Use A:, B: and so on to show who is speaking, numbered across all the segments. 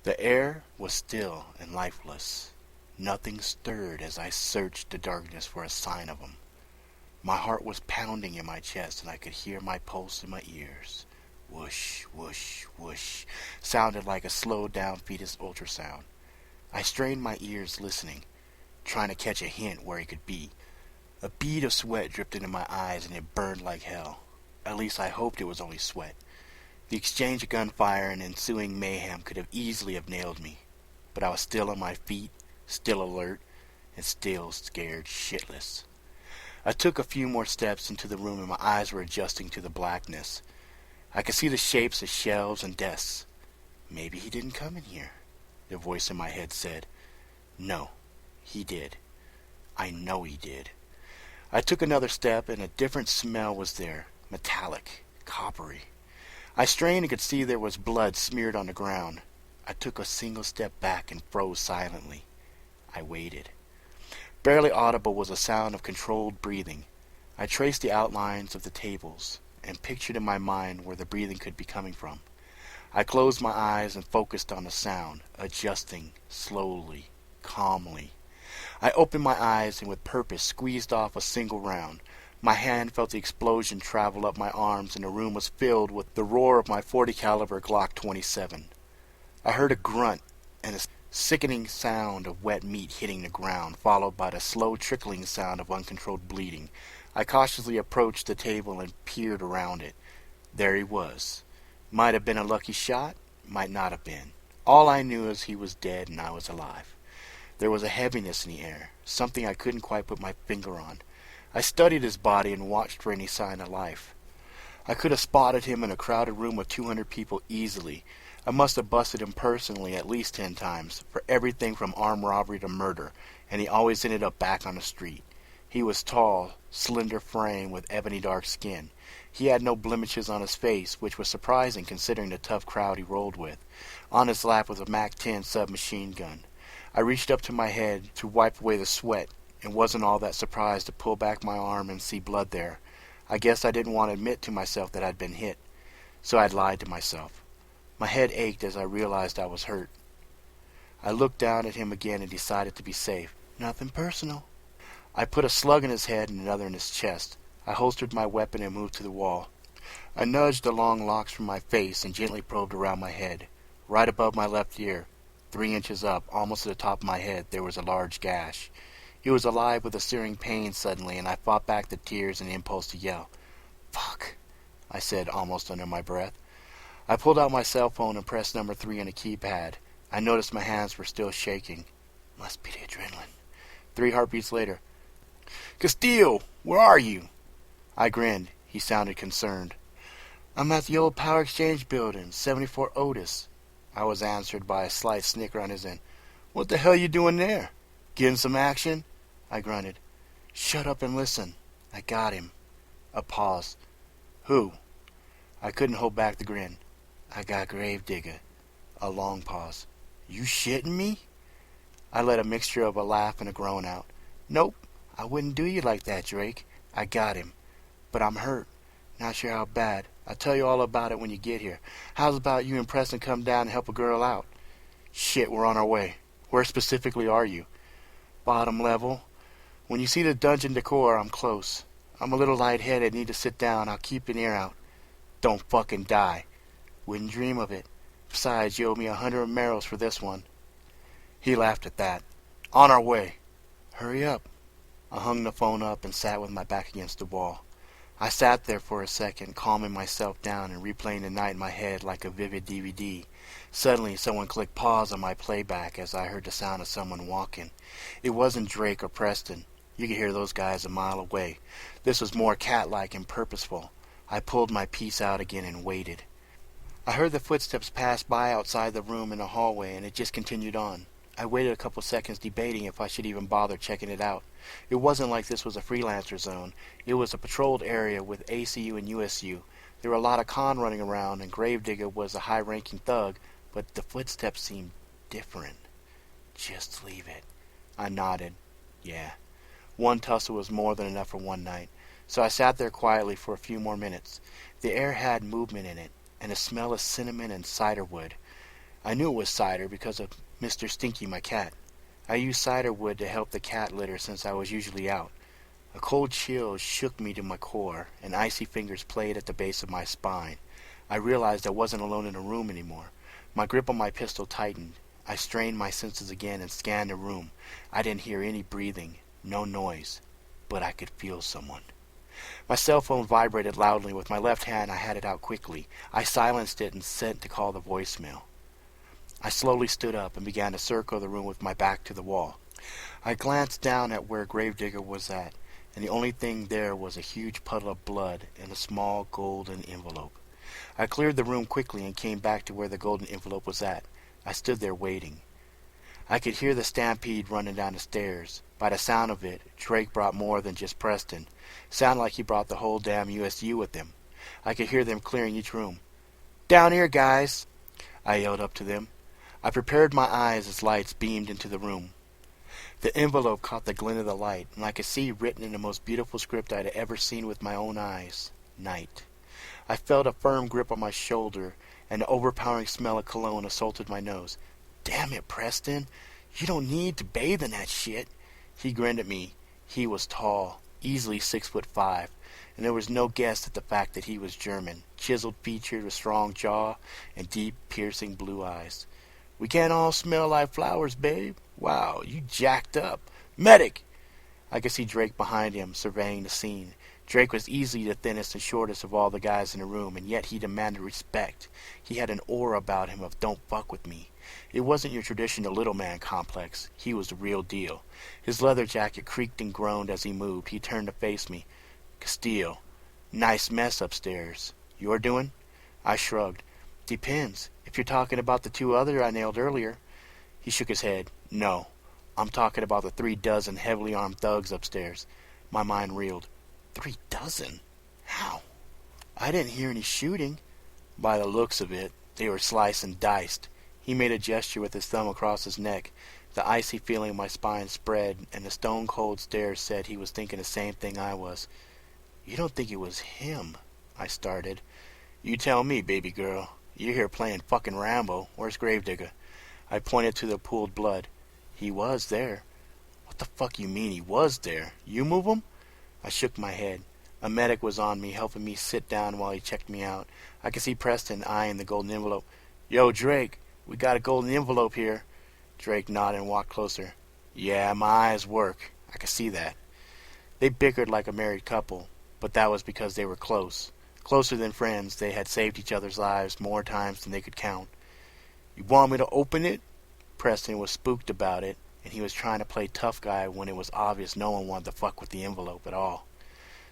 A: The air was still and lifeless. Nothing stirred as I searched the darkness for a sign of him. My heart was pounding in my chest, and I could hear my pulse in my ears. Whoosh, whoosh, whoosh, sounded like a slowed-down fetus ultrasound. I strained my ears listening, trying to catch a hint where he could be. A bead of sweat dripped into my eyes, and it burned like hell. At least I hoped it was only sweat. The exchange of gunfire and ensuing mayhem could have easily nailed me. But I was still on my feet, still alert, and still scared shitless. I took a few more steps into the room, and my eyes were adjusting to the blackness. I could see the shapes of shelves and desks. Maybe he didn't come in here, the voice in my head said. No, he did. I know he did. I took another step, and a different smell was there, metallic, coppery. I strained and could see there was blood smeared on the ground. I took a single step back and froze silently. I waited. Barely audible was a sound of controlled breathing. I traced the outlines of the tables and pictured in my mind where the breathing could be coming from. I closed my eyes and focused on the sound, adjusting slowly, calmly. I opened my eyes and with purpose squeezed off a single round. My hand felt the explosion travel up my arms, and the room was filled with the roar of my .40 caliber Glock 27. I heard a grunt and a sickening sound of wet meat hitting the ground, followed by the slow trickling sound of uncontrolled bleeding. I cautiously approached the table and peered around it. There he was. Might have been a lucky shot, might not have been. All I knew is he was dead and I was alive. There was a heaviness in the air, something I couldn't quite put my finger on. I studied his body and watched for any sign of life. I could have spotted him in a crowded room with 200 people easily. I must have busted him personally at least 10 times, for everything from armed robbery to murder, and he always ended up back on the street. He was tall, slender frame with ebony dark skin. He had no blemishes on his face, which was surprising considering the tough crowd he rolled with. On his lap was a MAC-10 submachine gun. I reached up to my head to wipe away the sweat, and wasn't all that surprised to pull back my arm and see blood there. I guess I didn't want to admit to myself that I'd been hit, so I'd lied to myself. My head ached as I realized I was hurt. I looked down at him again and decided to be safe. Nothing personal. I put a slug in his head and another in his chest. I holstered my weapon and moved to the wall. I nudged the long locks from my face and gently probed around my head. Right above my left ear, 3 inches up, almost to the top of my head, there was a large gash. He was alive with a searing pain suddenly, and I fought back the tears and the impulse to yell. "Fuck," I said almost under my breath. I pulled out my cell phone and pressed number 3 on the keypad. I noticed my hands were still shaking. Must be the adrenaline. 3 heartbeats later. "Castillo, where are you?" I grinned. He sounded concerned. "I'm at the old Power Exchange building, 74 Otis." I was answered by a slight snicker on his end. "What the hell you doing there? Getting some action?" I grunted. "Shut up and listen. I got him." A pause. "Who?" I couldn't hold back the grin. "I got Gravedigger." A long pause. "You shitting me?" I let a mixture of a laugh and a groan out. "Nope, I wouldn't do you like that, Drake. I got him. But I'm hurt. Not sure how bad. I'll tell you all about it when you get here. How's about you and Preston come down and help a girl out?" "Shit, we're on our way. Where specifically are you?" "Bottom level. When you see the dungeon decor, I'm close. I'm a little lightheaded, need to sit down. I'll keep an ear out." "Don't fucking die." "Wouldn't dream of it. Besides, you owe me 100 merrills for this one." He laughed at that. "On our way." "Hurry up." I hung the phone up and sat with my back against the wall. I sat there for a second, calming myself down and replaying the night in my head like a vivid DVD. Suddenly, someone clicked pause on my playback as I heard the sound of someone walking. It wasn't Drake or Preston. You could hear those guys a mile away. This was more cat-like and purposeful. I pulled my piece out again and waited. I heard the footsteps pass by outside the room in the hallway, and it just continued on. I waited a couple seconds debating if I should even bother checking it out. It wasn't like this was a freelancer zone. It was a patrolled area with ACU and USU. There were a lot of con running around, and Gravedigger was a high-ranking thug, but the footsteps seemed different. "Just leave it." I nodded. Yeah. One tussle was more than enough for one night. So I sat there quietly for a few more minutes. The air had movement in it, and a smell of cinnamon and cider wood. I knew it was cider because of Mr. Stinky, my cat. I used cider wood to help the cat litter since I was usually out. A cold chill shook me to my core, and icy fingers played at the base of my spine. I realized I wasn't alone in the room anymore. My grip on my pistol tightened. I strained my senses again and scanned the room. I didn't hear any breathing, no noise, but I could feel someone. My cell phone vibrated loudly. With my left hand, I had it out quickly. I silenced it and sent to call the voicemail. I slowly stood up and began to circle the room with my back to the wall. I glanced down at where Gravedigger was at, and the only thing there was a huge puddle of blood in a small golden envelope. I cleared the room quickly and came back to where the golden envelope was at. I stood there waiting. I could hear the stampede running down the stairs. By the sound of it, Drake brought more than just Preston. Sounded like he brought the whole damn USU with him. I could hear them clearing each room. "Down here, guys!" I yelled up to them. I prepared my eyes as lights beamed into the room. The envelope caught the glint of the light, and I could see written in the most beautiful script I had ever seen with my own eyes, "Night." I felt a firm grip on my shoulder, and the overpowering smell of cologne assaulted my nose. "Damn it, Preston. You don't need to bathe in that shit." He grinned at me. He was tall, easily 6'5", and there was no guess at the fact that he was German, chiseled featured, with strong jaw, and deep, piercing blue eyes. "We can't all smell like flowers, babe. Wow, you jacked up. Medic!" I could see Drake behind him, surveying the scene. Drake was easily the thinnest and shortest of all the guys in the room, and yet he demanded respect. He had an aura about him of "don't fuck with me." It wasn't your traditional little man complex. He was the real deal. His leather jacket creaked and groaned as he moved. He turned to face me. "Castillo, nice mess upstairs. You're doing?" I shrugged. "Depends. If you're talking about the two other I nailed earlier." He shook his head. "No. I'm talking about the 3 dozen heavily armed thugs upstairs." My mind reeled. 3 dozen? How? I didn't hear any shooting. By the looks of it, they were sliced and diced. He made a gesture with his thumb across his neck. The icy feeling in my spine spread, and the stone-cold stare said he was thinking the same thing I was. "You don't think it was him?" I started. "You tell me, baby girl. You're here playing fucking Rambo. Where's Gravedigger?" I pointed to the pooled blood. "He was there." "What the fuck you mean he was there? You move him?" I shook my head. A medic was on me, helping me sit down while he checked me out. I could see Preston eyeing the golden envelope. "Yo, Drake, we got a golden envelope here." Drake nodded and walked closer. "Yeah, my eyes work. I could see that." They bickered like a married couple, but that was because they were close. Closer than friends, they had saved each other's lives more times than they could count. "You want me to open it?" Preston was spooked about it, and he was trying to play tough guy when it was obvious no one wanted to fuck with the envelope at all.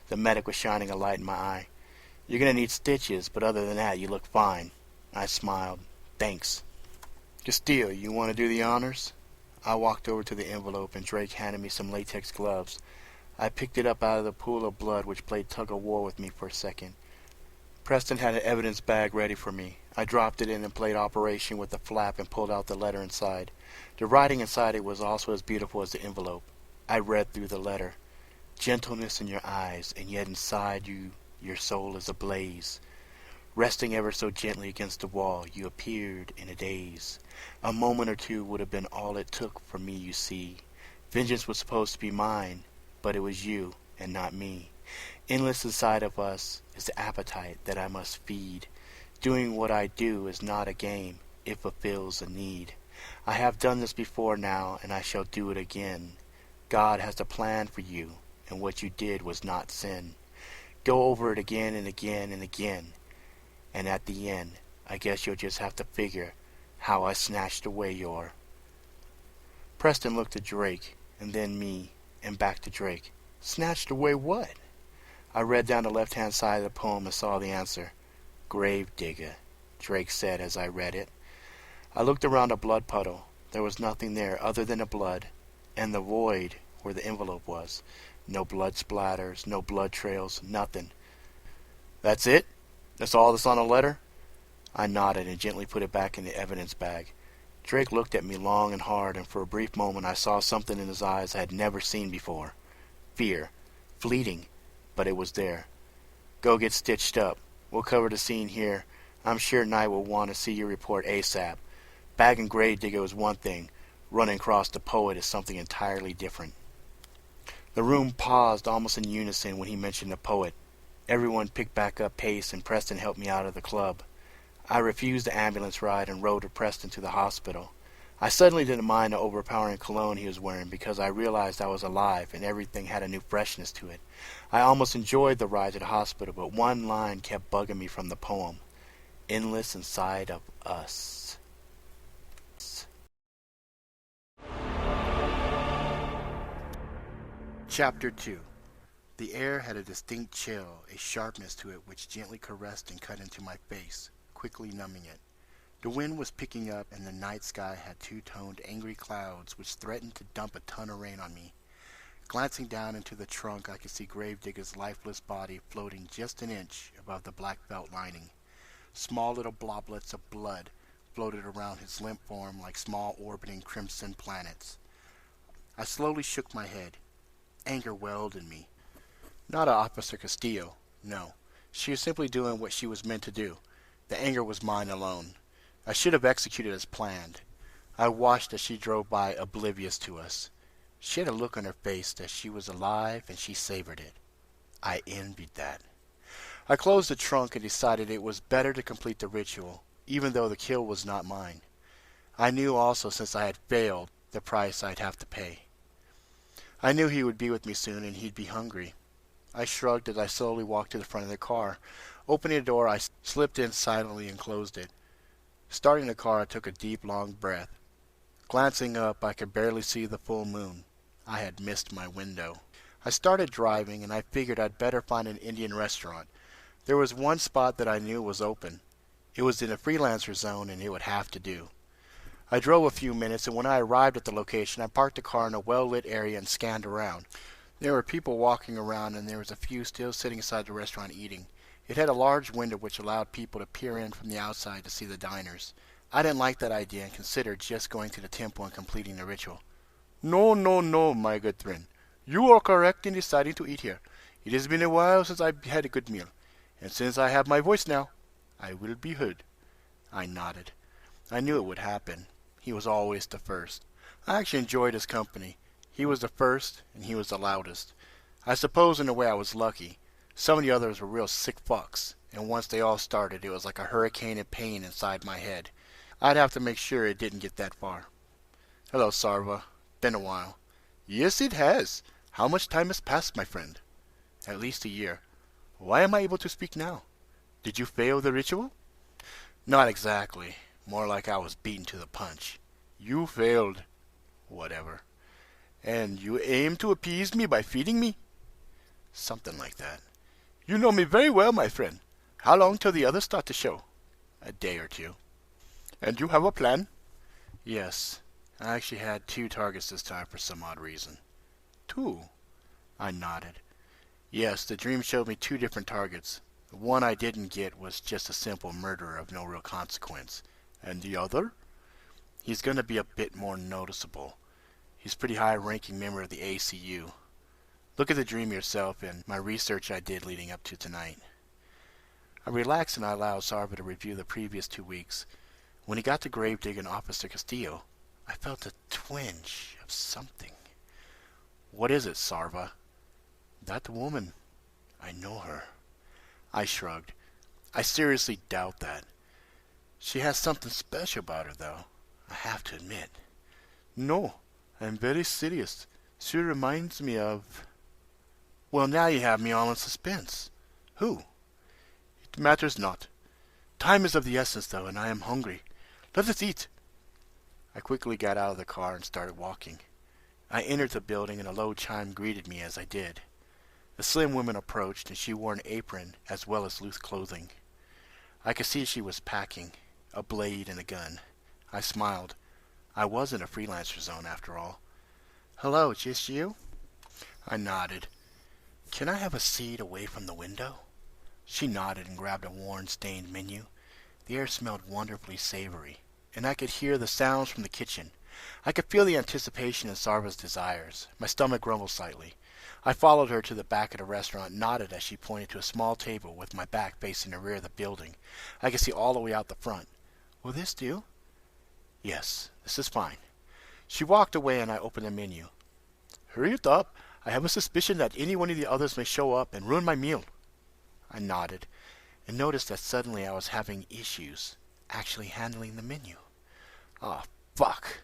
A: The medic was shining a light in my eye. "You're gonna need stitches, but other than that, you look fine." I smiled. "Thanks." "Castillo, you want to do the honors?" I walked over to the envelope, and Drake handed me some latex gloves. I picked it up out of the pool of blood, which played tug-of-war with me for a second. Preston had an evidence bag ready for me. I dropped it in and played Operation with the flap and pulled out the letter inside. The writing inside it was also as beautiful as the envelope. I read through the letter. "Gentleness in your eyes, and yet inside you your soul is ablaze. Resting ever so gently against the wall, you appeared in a daze. A moment or two would have been all it took for me, you see. Vengeance was supposed to be mine, but it was you and not me. Endless inside of us is the appetite that I must feed. Doing what I do is not a game, it fulfills a need. I have done this before now, and I shall do it again. God has a plan for you, and what you did was not sin. Go over it again and again and again. And at the end, I guess you'll just have to figure how I snatched away your..." Preston looked at Drake, and then me, and back to Drake. "Snatched away what?" I read down the left-hand side of the poem and saw the answer. "Gravedigger," Drake said as I read it. I looked around the blood puddle. There was nothing there other than the blood, and the void where the envelope was. No blood splatters, no blood trails, nothing. "That's it? That's all that's on the letter?" I nodded and gently put it back in the evidence bag. Drake looked at me long and hard, and for a brief moment I saw something in his eyes I had never seen before. Fear. Fleeting, but it was there. "Go get stitched up. We'll cover the scene here. I'm sure Knight will want to see your report ASAP. Bagging Gravedigger was one thing. Running across the poet is something entirely different. The room paused almost in unison when he mentioned the poet. Everyone picked back up pace and Preston helped me out of the club. I refused the ambulance ride and rode with Preston to the hospital. I suddenly didn't mind the overpowering cologne he was wearing because I realized I was alive and everything had a new freshness to it. I almost enjoyed the ride to the hospital, but one line kept bugging me from the poem. Endless inside of us. Chapter 2. The air had a distinct chill, a sharpness to it which gently caressed and cut into my face, quickly numbing it. The wind was picking up, and the night sky had two-toned angry clouds which threatened to dump a ton of rain on me. Glancing down into the trunk, I could see Gravedigger's lifeless body floating just an inch above the black belt lining. Small little bloblets of blood floated around his limp form like small orbiting crimson planets. I slowly shook my head. Anger welled in me. Not at Officer Castillo, no. She was simply doing what she was meant to do. The anger was mine alone. I should have executed as planned. I watched as she drove by, oblivious to us. She had a look on her face that she was alive and she savored it. I envied that. I closed the trunk and decided it was better to complete the ritual, even though the kill was not mine. I knew also, since I had failed, the price I'd have to pay. I knew he would be with me soon and he'd be hungry. I shrugged as I slowly walked to the front of the car. Opening the door, I slipped in silently and closed it. Starting the car, I took a deep, long breath. Glancing up, I could barely see the full moon. I had missed my window. I started driving, and I figured I'd better find an Indian restaurant. There was one spot that I knew was open. It was in a freelancer zone, and it would have to do. I drove a few minutes, and when I arrived at the location, I parked the car in a well-lit area and scanned around. There were people walking around, and there was a few still sitting inside the restaurant eating. It had a large window which allowed people to peer in from the outside to see the diners. I didn't like that idea and considered just going to the temple and completing the ritual. No, my good friend. You are correct in deciding to eat here. It has been a while since I had a good meal, and since I have my voice now, I will be heard. I nodded. I knew it would happen. He was always the first. I actually enjoyed his company. He was the first, and he was the loudest. I suppose in a way I was lucky. Some of the others were real sick fucks, and once they all started, it was like a hurricane of pain inside my head. I'd have to make sure it didn't get that far. Hello, Sarva. Been a while. Yes, it has. How much time has passed, my friend? At least a year. Why am I able to speak now? Did you fail the ritual? Not exactly. More like I was beaten to the punch. You failed. Whatever. And you aim to appease me by feeding me? Something like that. You know me very well, my friend. How long till the others start to show? A day or two. And you have a plan? Yes. I actually had 2 targets this time for some odd reason. 2? I nodded. Yes, the dream showed me 2 different targets. The one I didn't get was just a simple murderer of no real consequence. And the other? He's going to be a bit more noticeable. He's a pretty high-ranking member of the ACU. Look at the dream yourself and my research I did leading up to tonight. I relaxed and I allowed Sarva to review the previous 2 weeks. When he got to Gravedigger and Officer Castillo, I felt a twinge of something. What is it, Sarva? That woman. I know her. I shrugged. I seriously doubt that. She has something special about her, though. I have to admit. No, I'm very serious. She reminds me of... Well, now you have me all in suspense. Who? It matters not. Time is of the essence, though, and I am hungry. Let us eat. I quickly got out of the car and started walking. I entered the building, and a low chime greeted me as I did. A slim woman approached, and she wore an apron as well as loose clothing. I could see she was packing, a blade and a gun. I smiled. I was in a freelancer zone, after all. Hello, just you? I nodded. Can I have a seat away from the window? She nodded and grabbed a worn, stained menu. The air smelled wonderfully savory, and I could hear the sounds from the kitchen. I could feel the anticipation in Sarva's desires. My stomach grumbled slightly. I followed her to the back of the restaurant and nodded as she pointed to a small table with my back facing the rear of the building. I could see all the way out the front. Will this do? Yes, this is fine. She walked away and I opened the menu. Hurry it up. I have a suspicion that any one of the others may show up and ruin my meal. I nodded and noticed that suddenly I was having issues actually handling the menu. Ah, fuck,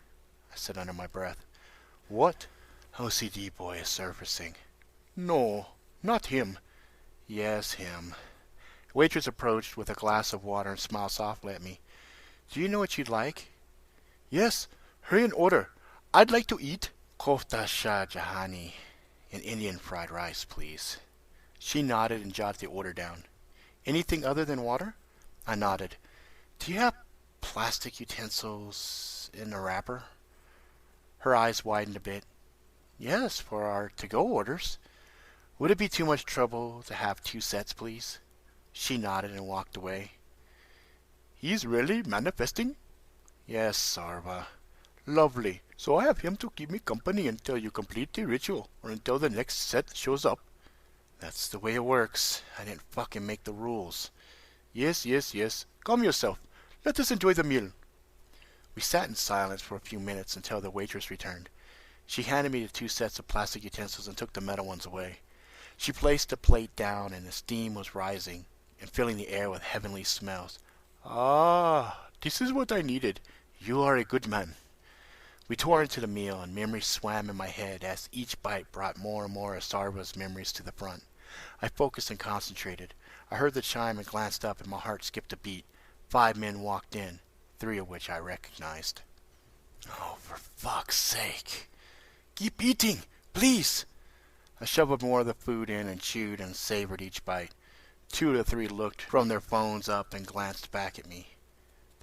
A: I said under my breath. What? OCD boy is surfacing. No, not him. Yes, him. Waitress approached with a glass of water and smiled softly at me. Do you know what you'd like? Yes, hurry and order. I'd like to eat kofta shah jahani, an Indian fried rice, please. She nodded and jotted the order down. Anything other than water? I nodded. Do you have plastic utensils in the wrapper? Her eyes widened a bit. Yes, for our to-go orders. Would it be too much trouble to have 2 sets, please? She nodded and walked away. He's really manifesting? Yes, Sarva. Lovely. So I have him to keep me company until you complete the ritual, or until the next set shows up. That's the way it works. I didn't fucking make the rules. Yes. Calm yourself. Let us enjoy the meal. We sat in silence for a few minutes until the waitress returned. She handed me the 2 sets of plastic utensils and took the metal ones away. She placed the plate down and the steam was rising and filling the air with heavenly smells. Ah, this is what I needed. You are a good man. We tore into the meal and memories swam in my head as each bite brought more and more of Sarva's memories to the front. I focused and concentrated. I heard the chime and glanced up and my heart skipped a beat. 5 men walked in, 3 of which I recognized. Oh, for fuck's sake. Keep eating, please. I shoveled more of the food in and chewed and savored each bite. 2 of the 3 looked from their phones up and glanced back at me.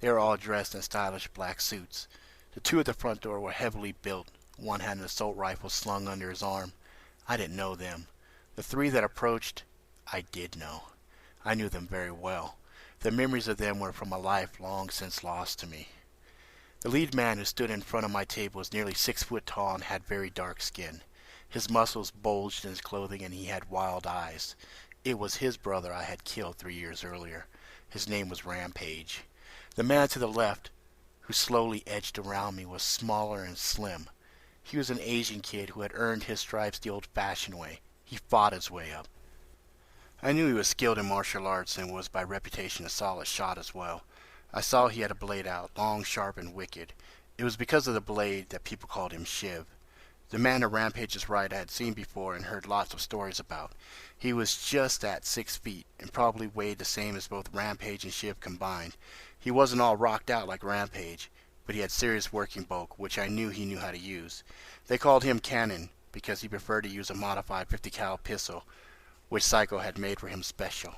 A: They were all dressed in stylish black suits. The 2 at the front door were heavily built. One had an assault rifle slung under his arm. I didn't know them. The 3 that approached, I did know. I knew them very well. The memories of them were from a life long since lost to me. The lead man who stood in front of my table was nearly 6 foot tall and had very dark skin. His muscles bulged in his clothing and he had wild eyes. It was his brother I had killed 3 years earlier. His name was Rampage. The man to the left, who slowly edged around me, was smaller and slim. He was an Asian kid who had earned his stripes the old-fashioned way. He fought his way up. I knew he was skilled in martial arts and was by reputation a solid shot as well. I saw he had a blade out, long, sharp, and wicked. It was because of the blade that people called him Shiv. The man to Rampage's right I had seen before and heard lots of stories about. He was just at 6 feet and probably weighed the same as both Rampage and Shiv combined. He wasn't all rocked out like Rampage, but he had serious working bulk, which I knew he knew how to use. They called him Cannon because he preferred to use a modified 50 cal pistol, which Psycho had made for him special.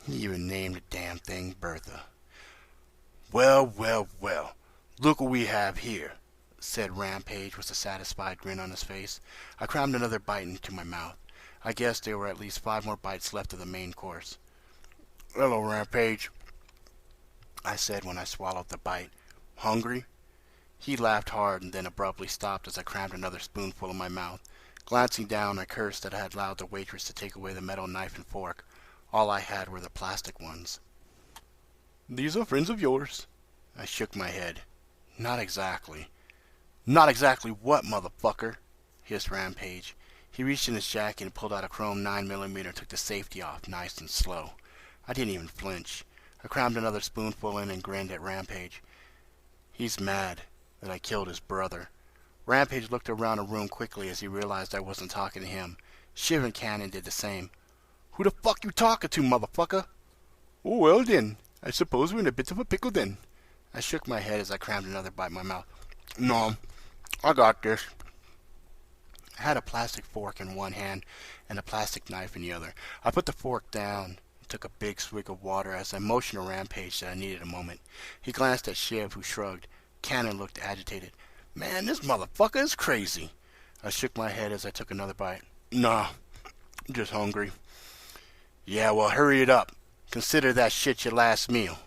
A: He even named the damn thing Bertha. Well, look what we have here, said Rampage with a satisfied grin on his face. I crammed another bite into my mouth. I guess there were at least 5 more bites left of the main course. Hello, Rampage, I said when I swallowed the bite. Hungry? He laughed hard and then abruptly stopped as I crammed another spoonful in my mouth. Glancing down, I cursed that I had allowed the waitress to take away the metal knife and fork. All I had were the plastic ones. These are friends of yours? I shook my head. Not exactly. Not exactly what, motherfucker? Hissed Rampage. He reached in his jacket and pulled out a chrome 9mm and took the safety off, nice and slow. I didn't even flinch. I crammed another spoonful in and grinned at Rampage. He's mad that I killed his brother. Rampage looked around the room quickly as he realized I wasn't talking to him. Shiv and Cannon did the same. Who the fuck you talking to, motherfucker? Oh, well then, I suppose we're in a bit of a pickle then. I shook my head as I crammed another bite in my mouth. No, I got this. I had a plastic fork in one hand and a plastic knife in the other. I put the fork down and took a big swig of water as I motioned to Rampage that I needed a moment. He glanced at Shiv, who shrugged. Cannon looked agitated. Man, this motherfucker is crazy. I shook my head as I took another bite. Nah, I'm just hungry. Yeah, well, hurry it up. Consider that shit your last meal.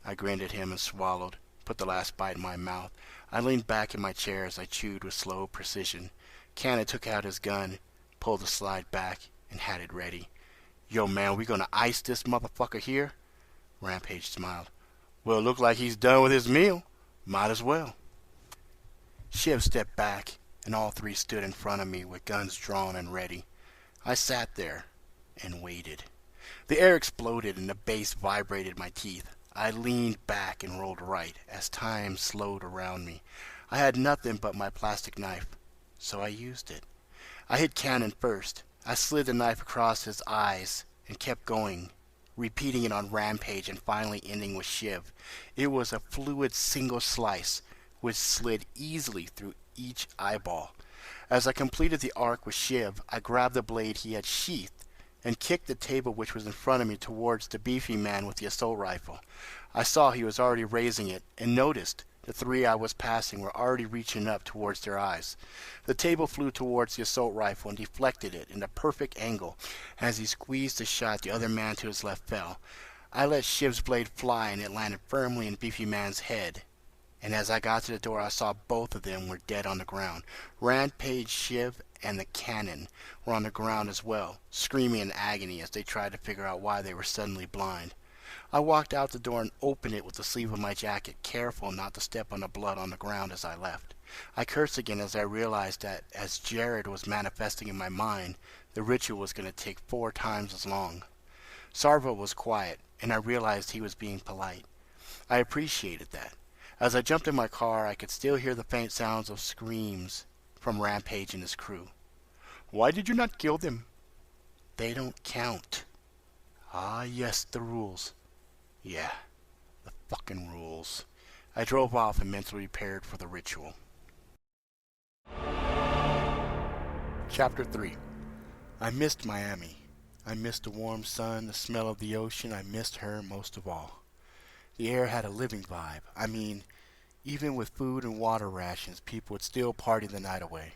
A: I grinned at him and swallowed, put the last bite in my mouth. I leaned back in my chair as I chewed with slow precision. Cannon took out his gun, pulled the slide back, and had it ready. Yo, man, we gonna ice this motherfucker here? Rampage smiled. Well, it looked like he's done with his meal. Might as well. Shiv stepped back, and all three stood in front of me with guns drawn and ready. I sat there and waited. The air exploded and the bass vibrated my teeth. I leaned back and rolled right as time slowed around me. I had nothing but my plastic knife, so I used it. I hit Cannon first. I slid the knife across his eyes and kept going, repeating it on Rampage and finally ending with Shiv. It was a fluid single slice which slid easily through each eyeball. As I completed the arc with Shiv, I grabbed the blade he had sheathed and kicked the table which was in front of me towards the beefy man with the assault rifle. I saw he was already raising it and noticed the three I was passing were already reaching up towards their eyes. The table flew towards the assault rifle and deflected it in a perfect angle. As he squeezed the shot, the other man to his left fell. I let Shiv's blade fly and it landed firmly in beefy man's head. And as I got to the door, I saw both of them were dead on the ground. Rampage, Shiv, and the Cannon were on the ground as well, screaming in agony as they tried to figure out why they were suddenly blind. I walked out the door and opened it with the sleeve of my jacket, careful not to step on the blood on the ground as I left. I cursed again as I realized that as Jared was manifesting in my mind, the ritual was going to take 4 times as long. Sarva was quiet, and I realized he was being polite. I appreciated that. As I jumped in my car, I could still hear the faint sounds of screams from Rampage and his crew. "Why did you not kill them?" "They don't count." "Ah, yes, the rules." "Yeah, the fucking rules." I drove off and mentally prepared for the ritual. Chapter 3. I missed Miami. I missed the warm sun, the smell of the ocean. I missed her most of all. The air had a living vibe. I mean, even with food and water rations, people would still party the night away.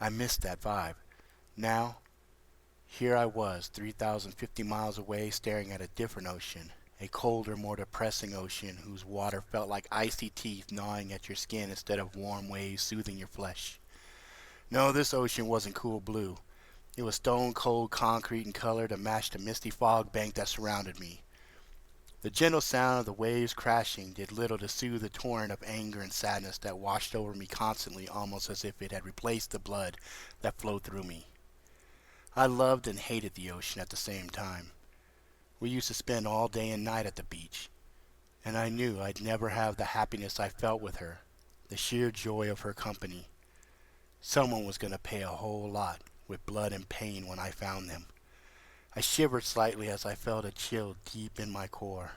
A: I missed that vibe. Now, here I was, 3,050 miles away, staring at a different ocean. A colder, more depressing ocean whose water felt like icy teeth gnawing at your skin instead of warm waves soothing your flesh. No, this ocean wasn't cool blue. It was stone-cold concrete in color to match the misty fog bank that surrounded me. The gentle sound of the waves crashing did little to soothe the torrent of anger and sadness that washed over me constantly, almost as if it had replaced the blood that flowed through me. I loved and hated the ocean at the same time. We used to spend all day and night at the beach, and I knew I'd never have the happiness I felt with her, the sheer joy of her company. Someone was going to pay a whole lot with blood and pain when I found them. I shivered slightly as I felt a chill deep in my core.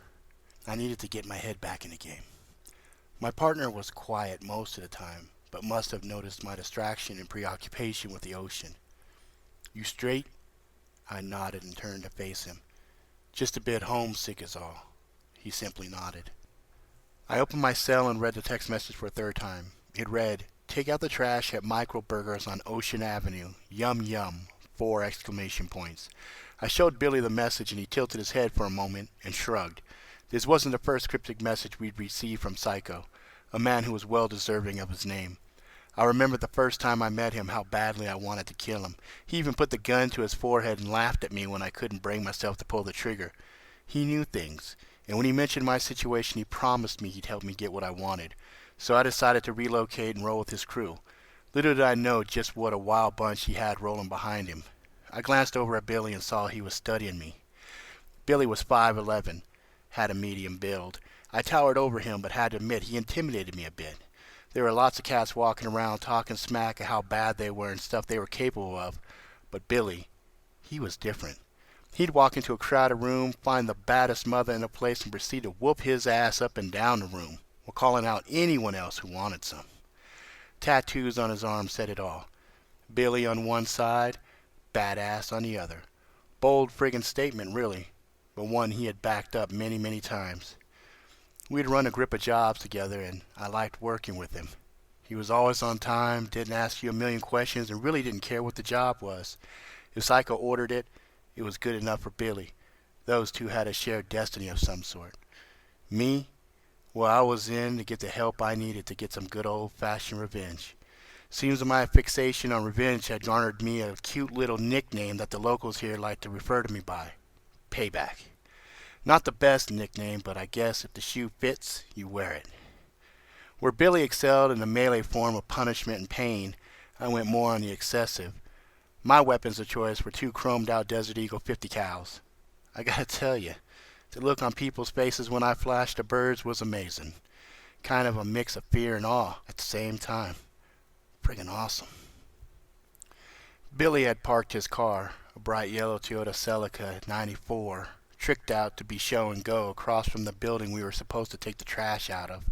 A: I needed to get my head back in the game. My partner was quiet most of the time, but must have noticed my distraction and preoccupation with the ocean. "You straight?" I nodded and turned to face him. "Just a bit homesick is all." He simply nodded. I opened my cell and read the text message for a third time. It read, "Take out the trash at Micro Burgers on Ocean Avenue. Yum yum. 4 exclamation points. I showed Billy the message and he tilted his head for a moment and shrugged. This wasn't the first cryptic message we'd received from Psycho, a man who was well deserving of his name. I remember the first time I met him how badly I wanted to kill him. He even put the gun to his forehead and laughed at me when I couldn't bring myself to pull the trigger. He knew things, and when he mentioned my situation he promised me he'd help me get what I wanted. So I decided to relocate and roll with his crew. Little did I know just what a wild bunch he had rolling behind him. I glanced over at Billy and saw he was studying me. Billy was 5'11", had a medium build. I towered over him, but had to admit he intimidated me a bit. There were lots of cats walking around talking smack of how bad they were and stuff they were capable of, but Billy, he was different. He'd walk into a crowded room, find the baddest mother in the place, and proceed to whoop his ass up and down the room, while calling out anyone else who wanted some. Tattoos on his arm said it all. Billy on one side, badass on the other. Bold friggin' statement, really, but one he had backed up many, many times. We'd run a grip of jobs together, and I liked working with him. He was always on time, didn't ask you a million questions, and really didn't care what the job was. If Psycho ordered it, it was good enough for Billy. Those two had a shared destiny of some sort. Me? Well, I was in to get the help I needed to get some good old-fashioned revenge. Seems that my fixation on revenge had garnered me a cute little nickname that the locals here like to refer to me by. Payback. Not the best nickname, but I guess if the shoe fits, you wear it.
B: Where Billy excelled in the melee form of punishment and pain, I went more on the excessive. My weapons of choice were two chromed out Desert Eagle 50 cals. I gotta tell you, the look on people's faces when I flashed the birds was amazing. Kind of a mix of fear and awe at the same time. Friggin' awesome. Billy had parked his car, a bright yellow Toyota Celica 94, tricked out to be show and go across from the building we were supposed to take the trash out of.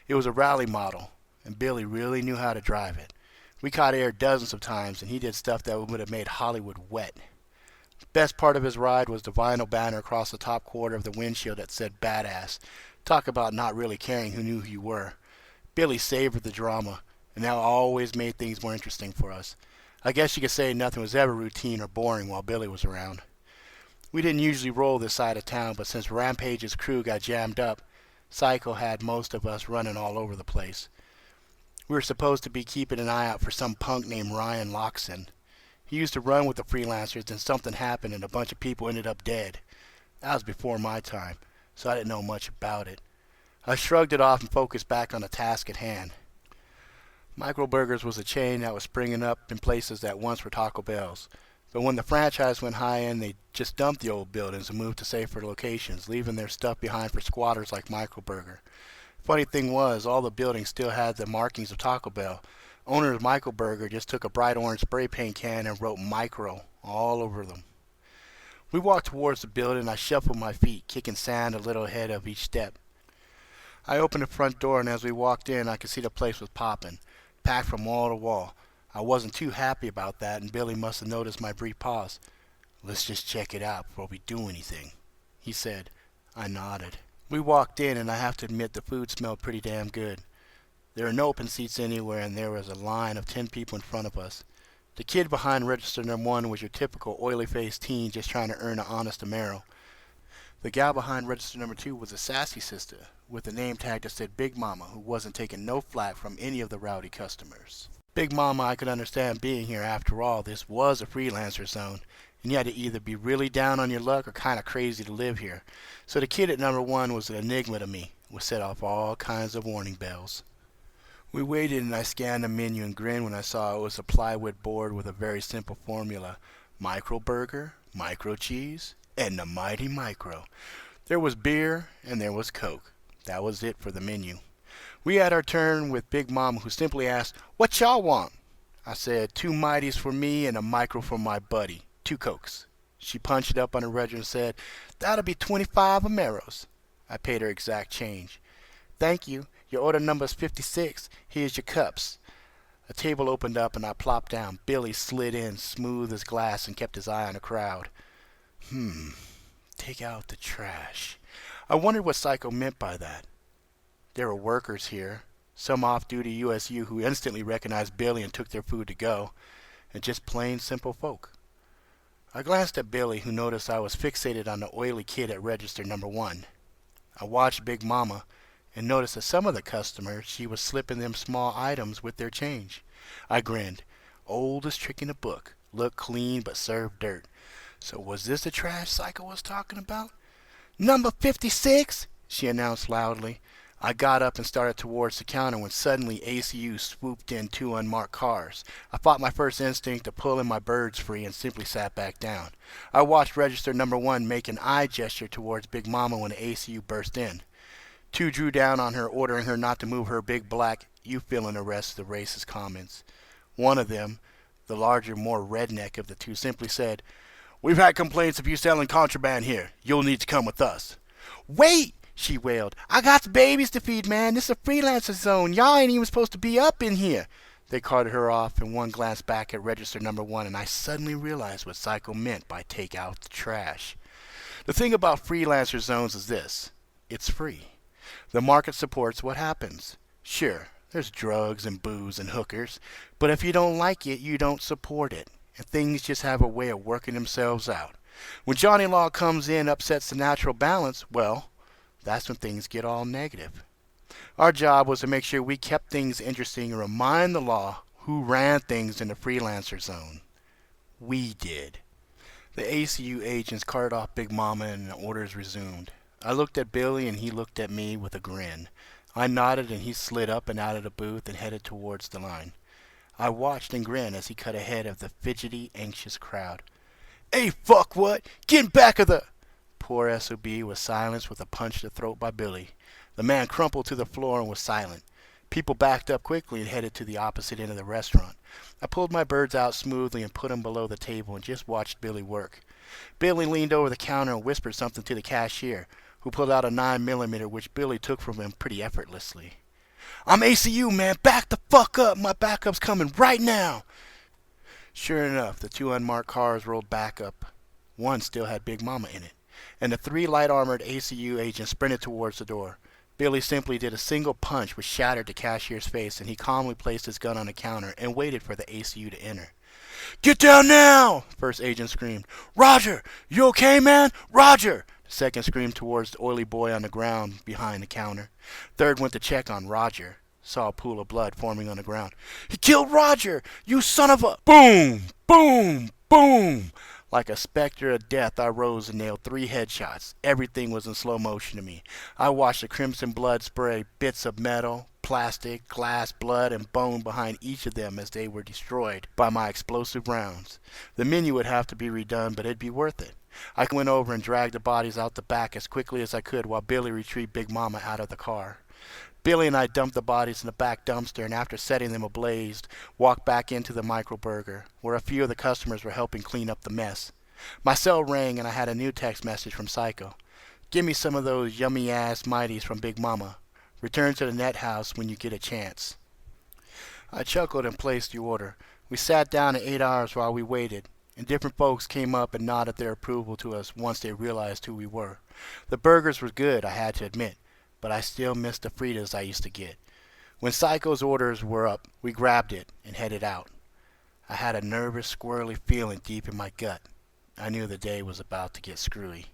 B: It was a rally model, and Billy really knew how to drive it. We caught air dozens of times, and he did stuff that would have made Hollywood wet. Best part of his ride was the vinyl banner across the top quarter of the windshield that said "Badass." Talk about not really caring who knew who you were. Billy savored the drama, and that always made things more interesting for us. I guess you could say nothing was ever routine or boring while Billy was around. We didn't usually roll this side of town, but since Rampage's crew got jammed up, Psycho had most of us running all over the place. We were supposed to be keeping an eye out for some punk named Ryan Loxon. He used to run with the freelancers, and something happened and a bunch of people ended up dead. That was before my time, so I didn't know much about it. I shrugged it off and focused back on the task at hand. Microburgers was a chain that was springing up in places that once were Taco Bells. But when the franchise went high-end, they just dumped the old buildings and moved to safer locations, leaving their stuff behind for squatters like Microburger. Funny thing was, all the buildings still had the markings of Taco Bell. Owner of Microburger just took a bright orange spray paint can and wrote Micro all over them. We walked towards the building and I shuffled my feet, kicking sand a little ahead of each step. I opened the front door, and as we walked in, I could see the place was popping, packed from wall to wall. I wasn't too happy about that, and Billy must have noticed my brief pause. "Let's just check it out before we do anything," he said. I nodded. We walked in, and I have to admit the food smelled pretty damn good. There were no open seats anywhere, and there was a line of 10 people in front of us. The kid behind register number 1 was your typical oily-faced teen just trying to earn an honest amaro. The gal behind register number 2 was a sassy sister with a name tag that said Big Mama, who wasn't taking no flack from any of the rowdy customers. Big Mama, I could understand being here. After all, this was a freelancer zone, and you had to either be really down on your luck or kind of crazy to live here. So the kid at number 1 was an enigma to me, would set off all kinds of warning bells. We waited, and I scanned the menu and grinned when I saw it was a plywood board with a very simple formula: micro burger, micro cheese, and the mighty micro. There was beer, and there was Coke. That was it for the menu. We had our turn with Big Mama, who simply asked, "What y'all want?" I said, "2 mighties for me and a micro for my buddy. 2 Cokes." She punched it up on the register and said, "That'll be 25 Amaros." I paid her exact change. "Thank you. Your order number's 56. Here's your cups." A table opened up and I plopped down. Billy slid in, smooth as glass, and kept his eye on the crowd. Take out the trash. I wondered what Psycho meant by that. There were workers here, some off-duty USU who instantly recognized Billy and took their food to go, and just plain simple folk. I glanced at Billy, who noticed I was fixated on the oily kid at register number 1. I watched Big Mama and noticed that some of the customers, she was slipping them small items with their change. I grinned. Oldest trick in the book. Looked clean but served dirt. So was this the trash Psycho was talking about? "Number 56, she announced loudly. I got up and started towards the counter when suddenly ACU swooped in 2 unmarked cars. I fought my first instinct to pull in my birds free and simply sat back down. I watched register number 1 make an eye gesture towards Big Mama when the ACU burst in. 2 drew down on her, ordering her not to move her big black, "You fill in the rest" of the racist comments. One of them, the larger, more redneck of the 2, simply said, "We've had complaints of you selling contraband here. You'll need to come with us." "Wait!" she wailed. "I got the babies to feed, man. This is a freelancer zone. Y'all ain't even supposed to be up in here." They carted her off, and one glanced back at register number 1, and I suddenly realized what Psycho meant by "take out the trash." The thing about freelancer zones is this: it's free. The market supports what happens. Sure, there's drugs and booze and hookers, but if you don't like it, you don't support it, and things just have a way of working themselves out. When Johnny Law comes in and upsets the natural balance, well, that's when things get all negative. Our job was to make sure we kept things interesting and remind the law who ran things in the freelancer zone. We did. The ACU agents carted off Big Mama and the orders resumed. I looked at Billy and he looked at me with a grin. I nodded and he slid up and out of the booth and headed towards the line. I watched and grinned as he cut ahead of the fidgety, anxious crowd. "Hey, fuckwit! Get in back of the—" Poor SOB was silenced with a punch to the throat by Billy. The man crumpled to the floor and was silent. People backed up quickly and headed to the opposite end of the restaurant. I pulled my birds out smoothly and put them below the table and just watched Billy work. Billy leaned over the counter and whispered something to the cashier, who pulled out a 9mm which Billy took from him pretty effortlessly. "I'm ACU, man. Back the fuck up. My backup's coming right now." Sure enough, the 2 unmarked cars rolled back up. One still had Big Mama in it, and the 3 light-armored ACU agents sprinted towards the door. Billy simply did a single punch which shattered the cashier's face, and he calmly placed his gun on the counter and waited for the ACU to enter. "Get down now!" First agent screamed. "Roger! You okay, man? Roger!" The second screamed towards the oily boy on the ground behind the counter. Third went to check on Roger. Saw a pool of blood forming on the ground. "He killed Roger! You son of a—" Boom! Boom! Boom! Like a specter of death, I rose and nailed 3 headshots. Everything was in slow motion to me. I watched the crimson blood spray bits of metal, plastic, glass, blood, and bone behind each of them as they were destroyed by my explosive rounds. The menu would have to be redone, but it'd be worth it. I went over and dragged the bodies out the back as quickly as I could while Billy retrieved Big Mama out of the car. Billy and I dumped the bodies in the back dumpster, and after setting them ablaze, walked back into the microburger, where a few of the customers were helping clean up the mess. My cell rang, and I had a new text message from Psycho. "Give me some of those yummy-ass mighties from Big Mama. Return to the net house when you get a chance." I chuckled and placed the order. We sat down and 8 hours while we waited, and different folks came up and nodded their approval to us once they realized who we were. The burgers were good, I had to admit, but I still missed the Fritas I used to get. When Psycho's orders were up, we grabbed it and headed out. I had a nervous, squirrely feeling deep in my gut. I knew the day was about to get screwy.